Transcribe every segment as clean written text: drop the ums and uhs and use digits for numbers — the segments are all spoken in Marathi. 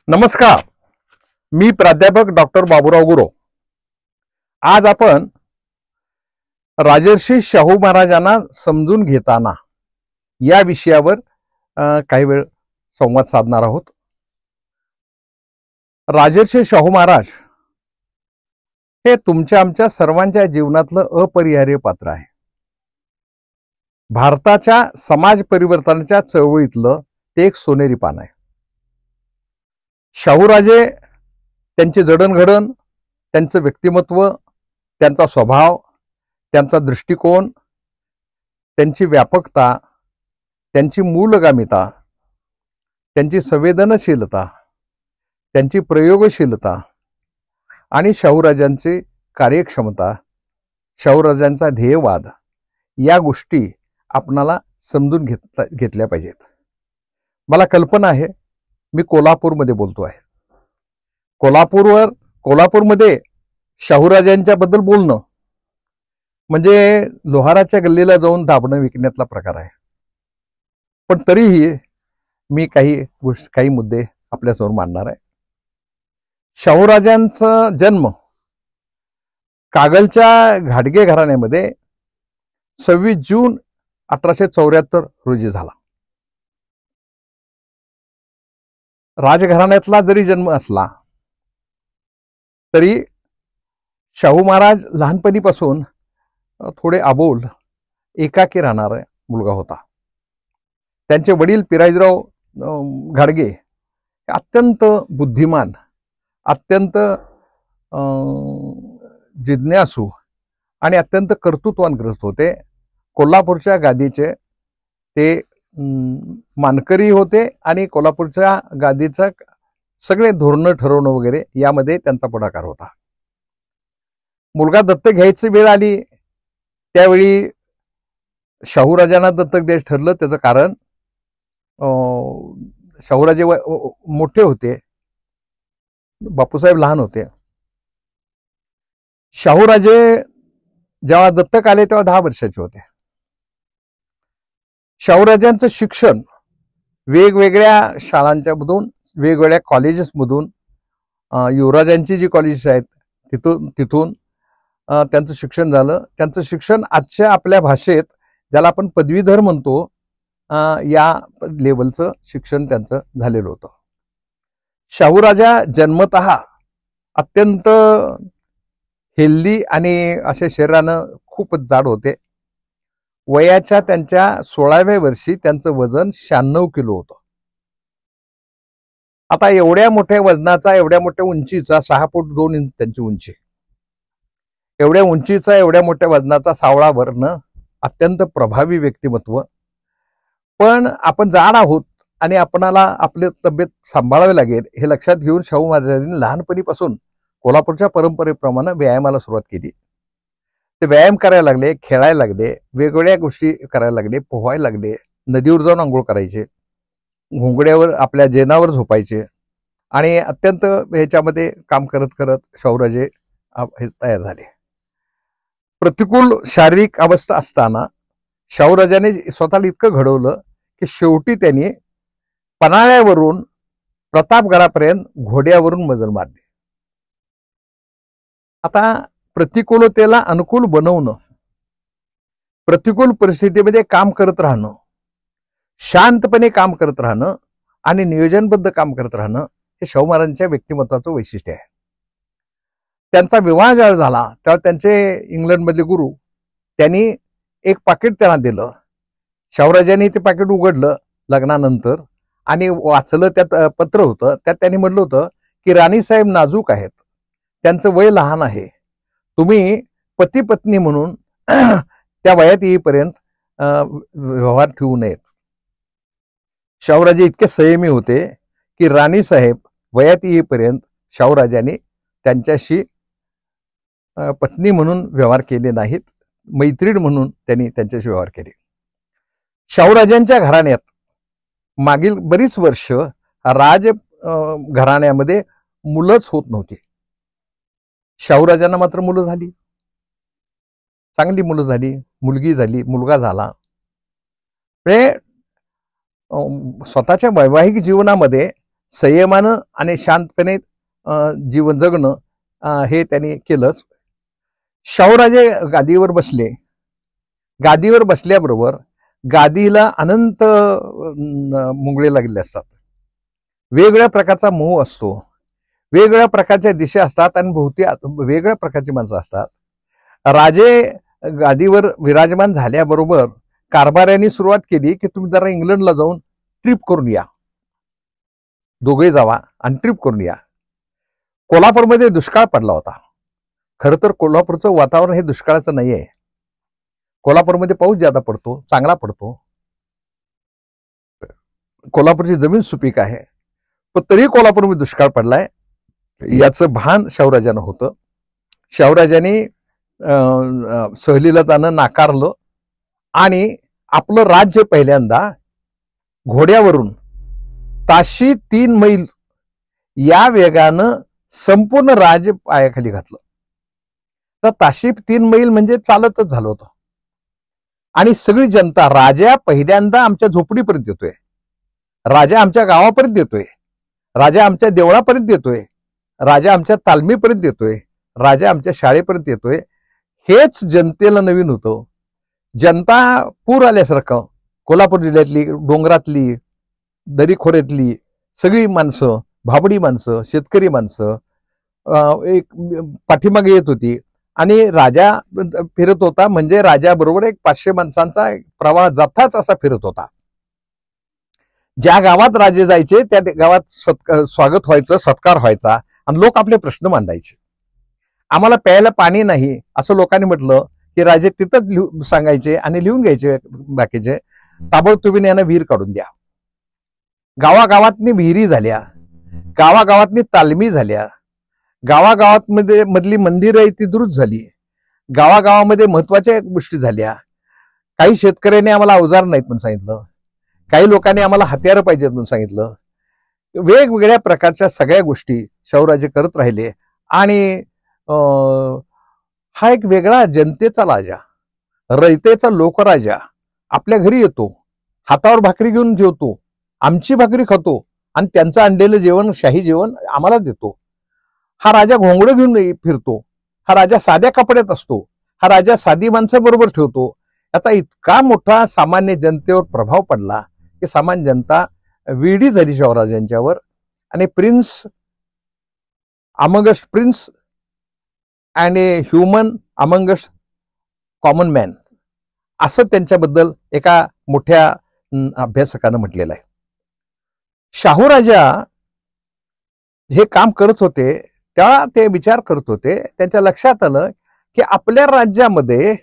नमस्कार. मी प्राध्यापक डॉक्टर बाबूराव गुरव. आज आपण राजर्षी शाहू महाराजांना समजून घेताना या विषयावर काही वेळ संवाद साधणार आहोत. राजर्षी शाहू महाराज हे तुमच्या आमच्या सर्वांच्या जीवनातलं अपरिहार्य पात्र आहे. भारताच्या समाज परिवर्तनाच्या चळवळीतलं ते एक सोनेरी पान आहे. शाहूराजे, त्यांचे जडणघडण, त्यांचं व्यक्तिमत्व, त्यांचा स्वभाव, त्यांचा दृष्टिकोन, त्यांची व्यापकता, त्यांची मूलगामिता, त्यांची संवेदनशीलता, त्यांची प्रयोगशीलता आणि शाहूराजांची कार्यक्षमता, शाहूराजांचा ध्येयवाद, या गोष्टी आपणाला समजून घेतल्या पाहिजेत. मला कल्पना आहे, मी कोल्हापूरमध्ये बोलतो आहे. कोल्हापूरमध्ये शाहूराजांच्या बद्दल बोलणं म्हणजे लोहाराच्या गल्लीला जाऊन दाबणं विकण्यातला प्रकार आहे. पण तरीही मी काही मुद्दे आपल्यासमोर मांडणार आहे. शाहूराजांचा जन्म कागलच्या घाडगे घराण्यामध्ये 26 जून 1874 रोजी झाला. राजघराण्यातला जरी जन्म असला तरी शाहू महाराज लहानपणीपासून थोडे अबोल, एकाकी राहणारा मुलगा होता. त्यांचे वडील पिराजीराव घाडगे अत्यंत बुद्धिमान, अत्यंत जिज्ञासू आणि अत्यंत कर्तृत्वानग्रस्त होते. कोल्हापूरच्या गादीचे ते मानकरी होते आणि कोल्हापूरच्या गादीचं सगळे धोरणं ठरवणं वगैरे यामध्ये त्यांचा पुढाकार होता. मुलगा दत्तक घ्यायची वेळ आली त्यावेळी शाहूराजांना दत्तक द्यायचं ठरलं. त्याचं कारण शाहूराजे मोठे होते, बापूसाहेब लहान होते. शाहूराजे जेव्हा दत्तक आले तेव्हा 10 वर्षाचे होते. शाहूराजांचं शिक्षण वेगवेगळ्या शाळांच्या मधून, वेगवेगळ्या कॉलेजेसमधून, युवराजांची जी कॉलेजेस आहेत तिथून त्यांचं शिक्षण झालं. त्यांचं शिक्षण आजच्या आपल्या भाषेत ज्याला आपण पदवीधर म्हणतो या लेवलचं शिक्षण त्यांचं झालेलं होतं. शाहूराजा जन्मतः अत्यंत हेल्दी आणि असे शरीरानं खूपच जाड होते. वयाच्या त्यांच्या 16व्या वर्षी त्यांचं वजन 96 किलो होतं. आता एवढ्या मोठ्या वजनाचा, एवढ्या मोठ्या उंचीचा, 6 फूट 2 इंच त्यांची उंची, एवढ्या उंचीचा, एवढ्या मोठ्या वजनाचा, सावळा वर्ण, अत्यंत प्रभावी व्यक्तिमत्व. पण आपण जाड आहोत आणि आपणाला आपली तब्येत सांभाळावी लागेल हे लक्षात घेऊन शाहू महाराजांनी लहानपणीपासून कोल्हापूरच्या परंपरेप्रमाणे व्यायामाला सुरुवात केली. ते व्यायाम करायला लागले, खेळायला लागले, वेगवेगळ्या गोष्टी करायला लागले, पोहायला लागले, नदीवर जाऊन आंघोळ करायचे, घोंगड्यावर आपल्या जेनावर झोपायचे आणि अत्यंत ह्याच्यामध्ये काम करत करत शाहूराजे तयार झाले. प्रतिकूल शारीरिक अवस्था असताना शाहूराजाने स्वतःला इतकं घडवलं की शेवटी त्यांनी पन्हाळ्यावरून प्रतापगडापर्यंत घोड्यावरून मजल मारली. आता प्रतिकूलतेला अनुकूल बनवणं, प्रतिकूल परिस्थितीमध्ये काम करत राहणं, शांतपणे काम करत राहणं आणि नियोजनबद्ध काम करत राहणं हे शाहू महाराजांच्या व्यक्तिमत्वाचं वैशिष्ट्य आहे. त्यांचा विवाह ज्यावेळी झाला तेव्हा त्यांचे इंग्लंडमधले गुरु त्यांनी एक पाकिट त्यांना दिलं. शाहूराजांनी ते पाकिट उघडलं लग्नानंतर आणि वाचलं. त्यात पत्र होतं. त्यात त्यांनी म्हटलं होतं की राणीसाहेब नाजूक आहेत, त्यांचं वय लहान आहे, तुम्ही पती पत्नी म्हणून त्या वयात येईपर्यंत व्यवहार ठेवू नयेत. शाहूराजे इतके संयमी होते की राणीसाहेब वयात येईपर्यंत शाहूराजांनी त्यांच्याशी पत्नी म्हणून व्यवहार केले नाहीत, मैत्रीण म्हणून त्यांनी त्यांच्याशी व्यवहार केले. शाहूराजांच्या घराण्यात मागील बरीच वर्ष राज घराण्यामध्ये मुलंच होत नव्हती. शाहूराजांना मात्र मुलं झाली, चांगली मुलं झाली, मुलगी झाली, मुलगा झाला. म्हणजे स्वतःच्या वैवाहिक जीवनामध्ये संयमानं आणि शांतपणे जीवन जगणं हे त्यांनी केलंच. शाहूराजे गादीवर बसले. गादीवर बसल्याबरोबर गादीला अनंत मुंगळे लागले असतात. वेगवेगळ्या प्रकारचा मोह असतो, वेगवेगळ्या प्रकारच्या दिशा असतात आणि भोवती वेगवेगळ्या प्रकारची माणसं असतात. राजे गादीवर विराजमान झाल्याबरोबर कारभाऱ्यांनी सुरुवात केली की तुम्ही जरा इंग्लंडला जाऊन ट्रिप करून या, दोघे जावा आणि ट्रिप करून या. कोल्हापूरमध्ये दुष्काळ पडला होता. खरं तर कोल्हापूरचं वातावरण हे दुष्काळाचं नाही आहे. कोल्हापूरमध्ये पाऊस ज्यादा पडतो, चांगला पडतो. कोल्हापूरची जमीन सुपीक आहे, पण तरी कोल्हापूरमध्ये दुष्काळ पडलाय याचं भान शाहूराजांना होतं. शाहूराजांनी सहलीला जाणं नाकारलं आणि आपलं राज्य पहिल्यांदा घोड्यावरून ताशी 3 मैल या वेगानं संपूर्ण राज्य पायाखाली घातलं. तर ताशी 3 मैल म्हणजे चालतच झालं होतं. आणि सगळी जनता, राजा पहिल्यांदा आमच्या झोपडीपर्यंत येतोय, राजा आमच्या गावापर्यंत येतोय, राजा आमच्या देवळापर्यंत येतोय, राजा आमच्या तालमीपर्यंत येतोय, राजा आमच्या शाळेपर्यंत येतोय, हेच जनतेला नवीन होतं. जनता पूर आल्यासारखं कोल्हापूर जिल्ह्यातली, डोंगरातली, दरीखोऱ्यातली सगळी माणसं, भाबडी माणसं, शेतकरी माणसं एक पाठीमागे येत होती आणि राजा फिरत होता. म्हणजे राजाबरोबर एक 500 माणसांचा प्रवाह जथाच असा फिरत होता. ज्या गावात राजे जायचे त्या गावात स्वागत व्हायचं, सत्कार व्हायचा आणि लोक आपले प्रश्न मांडायचे. आम्हाला प्यायला पाणी नाही असं लोकांनी म्हटलं की राजे तिथंच सांगायचे आणि लिहून घ्यायचे बाकीचे, ताबडतोबीने यांना विहीर काढून द्या. गावागावातनी विहिरी झाल्या, गावागावातनी तालमी झाल्या, गावागावात मधली मंदिरं आहे ती दुरुस्त झाली, गावागावामध्ये महत्वाच्या गोष्टी झाल्या. काही शेतकऱ्यांनी आम्हाला अवजार नाहीत म्हणून सांगितलं, काही लोकांनी आम्हाला हत्यारं पाहिजेत म्हणून सांगितलं. वेगवेगळ्या प्रकारच्या सगळ्या गोष्टी शाहूराजे करत राहिले. आणि हा एक वेगळा जनतेचा राजा, रयतेचा लोकराजा आपल्या घरी येतो, हातावर भाकरी घेऊन जेवतो, आमची भाकरी खातो आणि त्यांचं आणलेलं जेवण, शाही जेवण आम्हाला देतो. हा राजा घोंगडं घेऊन फिरतो, हा राजा साध्या कपड्यात असतो, हा राजा साधी माणसं बरोबर ठेवतो. याचा इतका मोठा सामान्य जनतेवर प्रभाव पडला की सामान्य जनता वेडी झाली शाहूराजांच्यावर. आणि prince amongst prince and A human amongst common man असं त्यांच्याबद्दल एका मोठ्या अभ्यासकानं म्हटलेलं आहे. शाहूराजा हे काम करत होते तेव्हा ते विचार करत होते, त्यांच्या लक्षात आलं की आपल्या राज्यामध्ये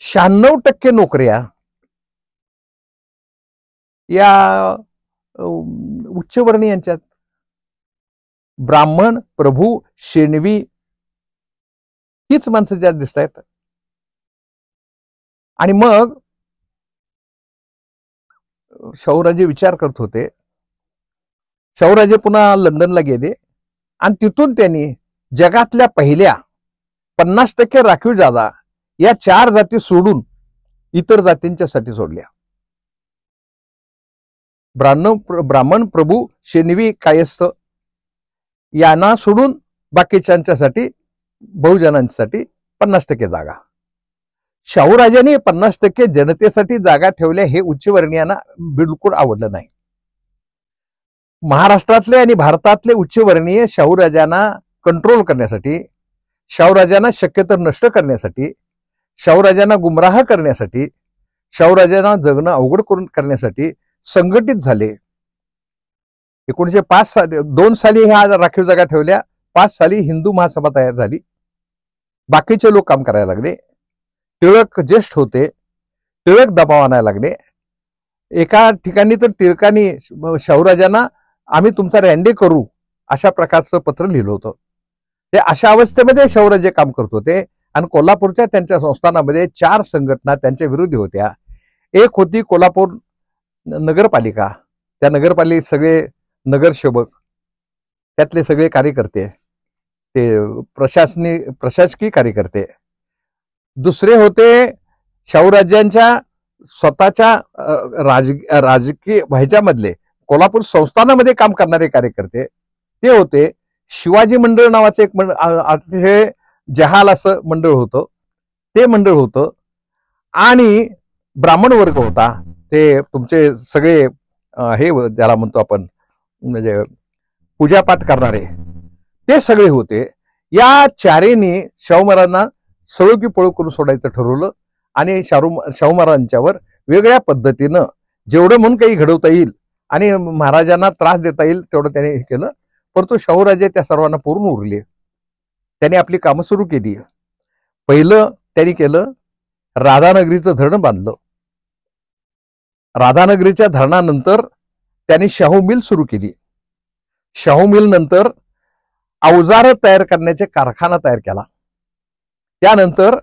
96% नोकऱ्या या उच्चवर्णीयांच्यात, ब्राह्मण, प्रभू, शेणवी हीच माणसं ज्या दिसत आहेत. आणि मग शाहूराजे विचार करत होते. शाहूराजे पुन्हा लंडनला गेले आणि तिथून त्यांनी जगातल्या पहिल्या 50% राखीव जागा या 4 जाती सोडून इतर जातींच्यासाठी सोडल्या. ब्राह्मण, प्रभू, शेणवी, कायस्थ यांना सोडून बाकीच्यांच्यासाठी, बहुजनांसाठी 50% जागा. शाहूराजांनी 50% जनतेसाठी जागा ठेवल्या हे उच्चवर्णीयांना बिलकुल आवडलं नाही. महाराष्ट्रातले आणि भारतातले उच्चवर्णीय शाहूराजांना कंट्रोल करण्यासाठी, शाहूराजांना शक्यतो नष्ट करण्यासाठी, शाहूराजांना गुमराह करण्यासाठी, शाहूराजांना जगणं अवघड करून करण्यासाठी संघटित झाले. 1902 साली ह्या राखीव जागा ठेवल्या. 5 साली हिंदू महासभा तयार झाली. बाकीचे लोक काम करायला लागले. टिळक ज्येष्ठ होते, टिळक दबाव आणायला लागले. एका ठिकाणी तर टिळकांनी शाहूराजांना आम्ही तुमचा रँडे करू अशा प्रकारचं पत्र लिहिलं होतं. ते अशा अवस्थेमध्ये शाहूराजे काम करत होते. आणि कोल्हापूरच्या त्यांच्या संस्थानामध्ये 4 संघटना त्यांच्या विरोधी होत्या. एक होती कोल्हापूर नगरपालिका, त्या नगरपालिकेत सगळे नगरसेवक, त्यातले सगळे कार्यकर्ते, ते प्रशासकीय कार्यकर्ते. दुसरे होते शाहूराजांच्या स्वतःच्या राजकीय ह्याच्यामधले कोल्हापूर संस्थानामध्ये काम करणारे कार्यकर्ते ते होते. शिवाजी मंडळ नावाचं एक अतिशय जहाल असं मंडळ होतं, ते मंडळ होतं. आणि ब्राह्मण वर्ग होता, ते तुमचे सगळे हे ज्याला म्हणतो आपण म्हणजे पूजापाठ करणारे ते सगळे होते. या चारेंनी शाहू महाराजांना सळो की पळो करून सोडायचं ठरवलं आणि शाहू महाराजांच्यावर वेगळ्या पद्धतीनं जेवढं म्हणून काही घडवता येईल आणि महाराजांना त्रास देता येईल तेवढं त्याने हे केलं. परंतु शाहूराजे त्या सर्वांना पूर्ण उरले. त्यांनी आपली कामं सुरू केली. पहिलं त्यांनी केलं, राधानगरीचं धरण बांधलं. राधानगरीच्या धरणानंतर त्यांनी शाहू मिल सुरू केली. शाहू मिल नंतर अवजार तयार करण्याचे कारखाना तयार केला. त्यानंतर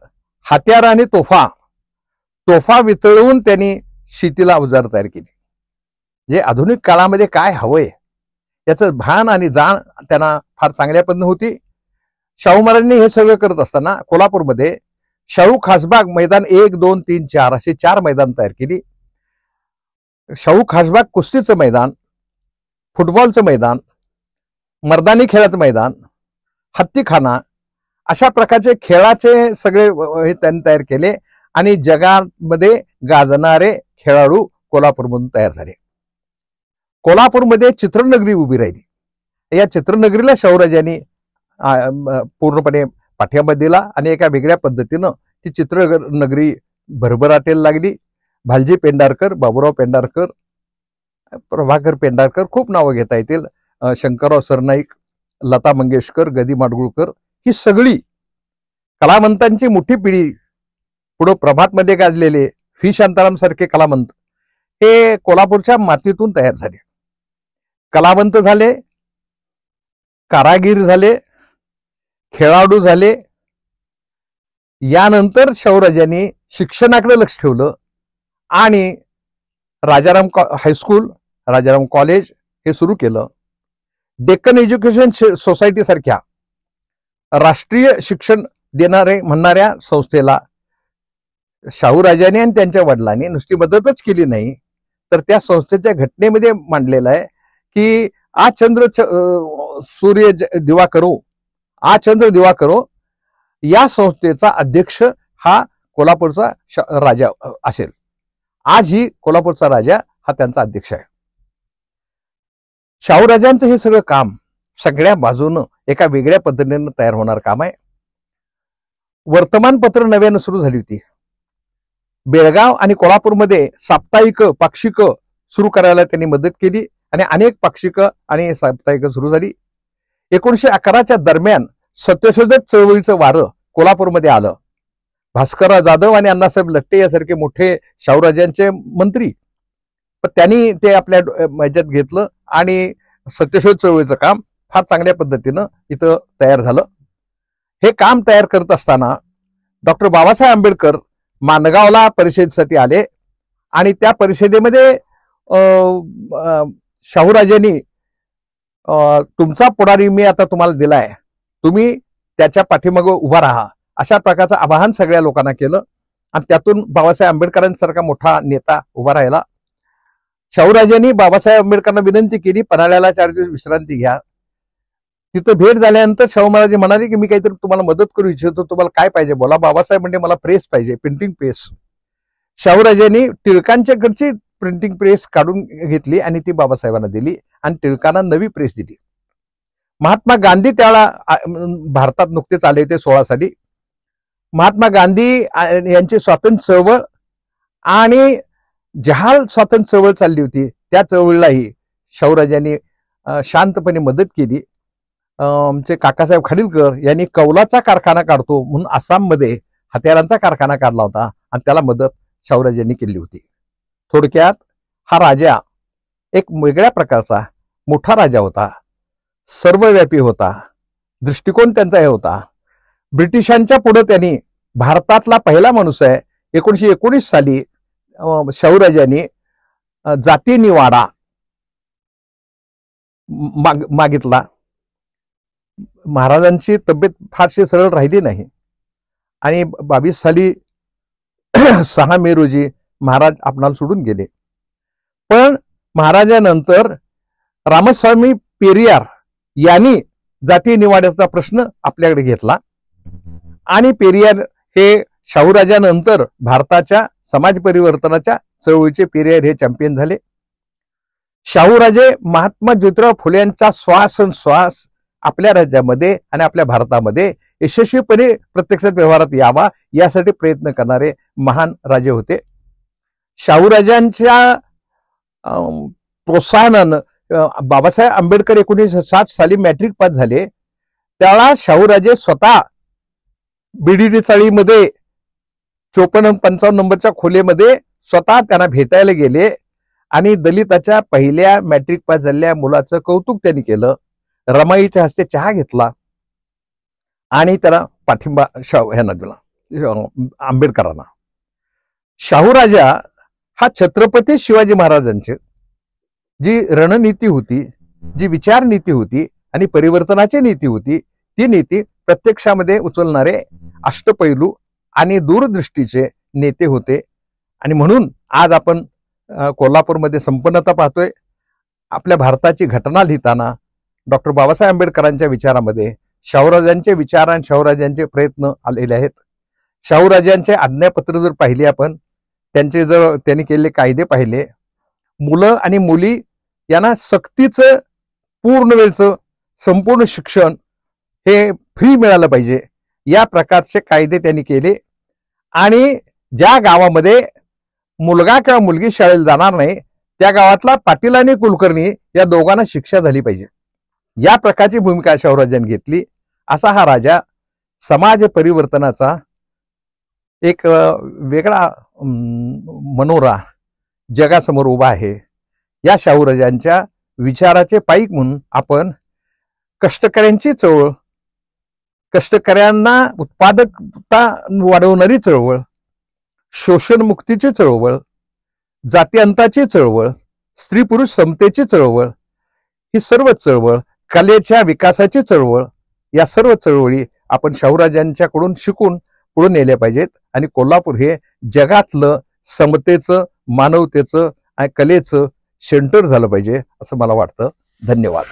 हत्यार आणि तोफा वितळवून त्यांनी शेतीला अवजार तयार केली. जे आधुनिक काळामध्ये काय हवंय याचं भान आणि जाण त्यांना फार चांगल्या पद्धतीने होती. शाहू महाराजांनी हे सगळं करत असताना कोल्हापूरमध्ये शाहू खासबाग मैदान 1, 2, 3, 4 असे 4 मैदान तयार केली. शाहू खासबाग कुस्तीचं मैदान, फुटबॉलचं मैदान, मर्दानी खेळाचं मैदान, हत्तीखाना अशा प्रकारचे खेळाचे सगळे हे त्यांनी तयार केले आणि जगामध्ये गाजणारे खेळाडू कोल्हापूरमधून तयार झाले. कोल्हापूरमध्ये चित्रनगरी उभी राहिली. या चित्रनगरीला शाहूराजांनी पूर्णपणे पाठिंबा दिला आणि एका वेगळ्या पद्धतीनं ती चित्रनगरी भरभराटेला लागली. भालजी पेंढारकर, बाबूराव पेंढारकर, प्रभाकर पेंढारकर, खूप नावं घेता येतील, शंकरराव सरनाईक, लता मंगेशकर, गदी माडगुळकर, ही सगळी कलावंतांची मोठी पिढी पुढं प्रभातमध्ये गाजलेले व्ही शांताराम सारखे कलावंत हे कोल्हापूरच्या मातीतून तयार झाले. कलावंत झाले, कारागीर झाले, खेळाडू झाले. यानंतर शाहूराजांनी शिक्षणाकडे लक्ष ठेवलं आणि राजाराम हायस्कूल, राजाराम कॉलेज हे सुरू केलं. डेक्कन एज्युकेशन सोसायटी सारख्या राष्ट्रीय शिक्षण देणारे म्हणणाऱ्या संस्थेला शाहूराजांनी आणि त्यांच्या वडिलांनी नुसती मदतच केली नाही, तर त्या संस्थेच्या घटनेमध्ये मांडलेलं आहे की आ चंद्र सूर्य दिवा करो, आ चंद्र दिवा करो. या संस्थेचा अध्यक्ष हा कोल्हापूरचा राजा असेल. आज ही कोल्हापूरचा राजा हा त्यांचा अध्यक्ष आहे. शाहूराजांचं हे सगळं काम सगळ्या बाजूनं एका वेगळ्या पद्धतीने तयार होणार काम आहे. वर्तमानपत्र नव्यानं सुरू झाली होती. बेळगाव आणि कोल्हापूरमध्ये साप्ताहिक, पाक्षिक सुरू करायला त्यांनी मदत केली आणि अनेक पाक्षिक आणि साप्ताहिक सुरू झाली. 1911च्या दरम्यान सत्यशोधक चळवळीचं वारं कोल्हापूरमध्ये आलं. भास्करराव जाधव आणि अण्णासाहेब लट्टे यासारखे मोठे शाहूराजांचे मंत्री, पण त्यांनी ते आपल्या ह्याच्यात घेतलं आणि सत्यशोधक चळवळीचं काम फार चांगल्या पद्धतीनं इथं तयार झालं. हे काम तयार करत असताना डॉक्टर बाबासाहेब आंबेडकर माणगावला परिषदेसाठी आले आणि त्या परिषदेमध्ये शाहूराजांनी तुमचा पुढारी मी आता तुम्हाला दिलाय, तुम्ही त्याच्या पाठीमागे उभा राहा अशा प्रकारचं आवाहन सगळ्या लोकांना केलं आणि त्यातून बाबासाहेब आंबेडकरांसारखा मोठा नेता उभा राहिला. शाहूराजांनी बाबासाहेब आंबेडकरांना विनंती केली, पन्हाळ्याला 4 दिवस विश्रांती घ्या. तिथं भेट झाल्यानंतर शाहू महाराज म्हणाले की मी काहीतरी तुम्हाला मदत करू इच्छितो, तुम्हाला काय पाहिजे बोला. बाबासाहेब म्हणजे मला प्रेस पाहिजे, प्रिंटिंग प्रेस. शाहूराजांनी टिळकांच्याकडची प्रिंटिंग प्रेस काढून घेतली आणि ती बाबासाहेबांना दिली आणि टिळकांना नवी प्रेस दिली. महात्मा गांधी त्यावेळा भारतात नुकतेच आले होते 16 साली. महात्मा गांधी यांची स्वातंत्र्य चळवळ आणि जहाल स्वातंत्र्य चळवळ चालली होती, त्या चळवळीलाही शाहूराजांनी शांतपणे मदत केली. आमचे काकासाहेब खाडिलकर यांनी कौलाचा कारखाना काढतो म्हणून आसाममध्ये हत्यारांचा कारखाना काढला होता आणि त्याला मदत शाहूराजांनी केली होती. थोडक्यात हा राजा एक वेगळ्या प्रकारचा मोठा राजा होता, सर्वव्यापी होता, दृष्टिकोन त्यांचा हे होता. ब्रिटिशांच्या पुढे त्यांनी भारतातला पहिला माणूस आहे 1919 साली शाहूराजांनी जाती निवाडा मागितला. महाराजांची तब्येत फारशी सरळ राहिली नाही आणि 22 साली 6 मे रोजी महाराज आपणाला सोडून गेले. पण महाराजानंतर रामस्वामी पेरियार यांनी जाती निवाड्याचा प्रश्न आपल्याकडे घेतला आणि पेरियार हे शाहूराजानंतर भारताच्या समाज परिवर्तनाच्या चळवळीचे पेरियार हे चॅम्पियन झाले. शाहूराजे महात्मा ज्योतिराव फुले यांचा श्वास आपल्या राज्यामध्ये आणि आपल्या भारतामध्ये यशस्वीपणे प्रत्यक्षात व्यवहारात यावा यासाठी प्रयत्न करणारे महान राजे होते. शाहूराजांच्या प्रोत्साहनानं बाबासाहेब आंबेडकर 1907 साली मॅट्रिक पास झाले. त्यावेळा शाहूराजे स्वतः बीडीडी चाळीमध्ये 54-55 नंबरच्या खोलीमध्ये स्वतः त्यांना भेटायला गेले आणि दलिताच्या पहिल्या मॅट्रिक पास झालेल्या मुलाचं कौतुक त्यांनी केलं. रमाईच्या हस्ते चहा घेतला आणि त्याला पाठिंबा ह्यांना दिला, आंबेडकरांना. शाहूराजा हा छत्रपती शिवाजी महाराजांची जी रणनीती होती, जी विचारनीती होती आणि परिवर्तनाची नीती होती, ती नीती प्रत्यक्षामध्ये उचलणारे अष्टपैलू आणि दूरदृष्टीचे नेते होते. आणि म्हणून आज आपण कोल्हापूरमध्ये संपन्नता पाहतोय. आपल्या भारताची घटना लिहिताना डॉक्टर बाबासाहेब आंबेडकरांच्या विचारामध्ये शाहूराजांचे विचार आणि शाहूराजांचे प्रयत्न आलेले आहेत. शाहूराजांचे आज्ञापत्र जर पाहिले आपण, त्यांचे जर त्यांनी केलेले कायदे पाहिले, मुलं आणि मुली यांना सक्तीचं पूर्ण वेळचं संपूर्ण शिक्षण हे फ्री मिळालं पाहिजे या प्रकारचे कायदे त्यांनी केले. आणि ज्या गावामध्ये मुलगा किंवा मुलगी शाळेला जाणार नाही त्या गावातला पाटील आणि कुलकर्णी या दोघांना शिक्षा झाली पाहिजे या प्रकारची भूमिका शाहूराजांनी घेतली. असा हा राजा समाज परिवर्तनाचा एक वेगळा मनोरा जगासमोर उभा आहे. या शाहूराजांच्या विचाराचे पाईक म्हणून आपण कष्टकऱ्यांची चळवळ, कष्टकऱ्यांना उत्पादकता वाढवणारी चळवळ, शोषणमुक्तीची चळवळ, जातीअंताची चळवळ, स्त्री पुरुष समतेची चळवळ, ही सर्व चळवळ, कलेच्या विकासाची चळवळ, या सर्व चळवळी आपण शाहूराजांच्याकडून शिकून पुढे नेल्या पाहिजेत. आणि कोल्हापूर हे जगातलं समतेचं, मानवतेचं आणि कलेचं सेंटर झालं पाहिजे असं मला वाटतं. धन्यवाद.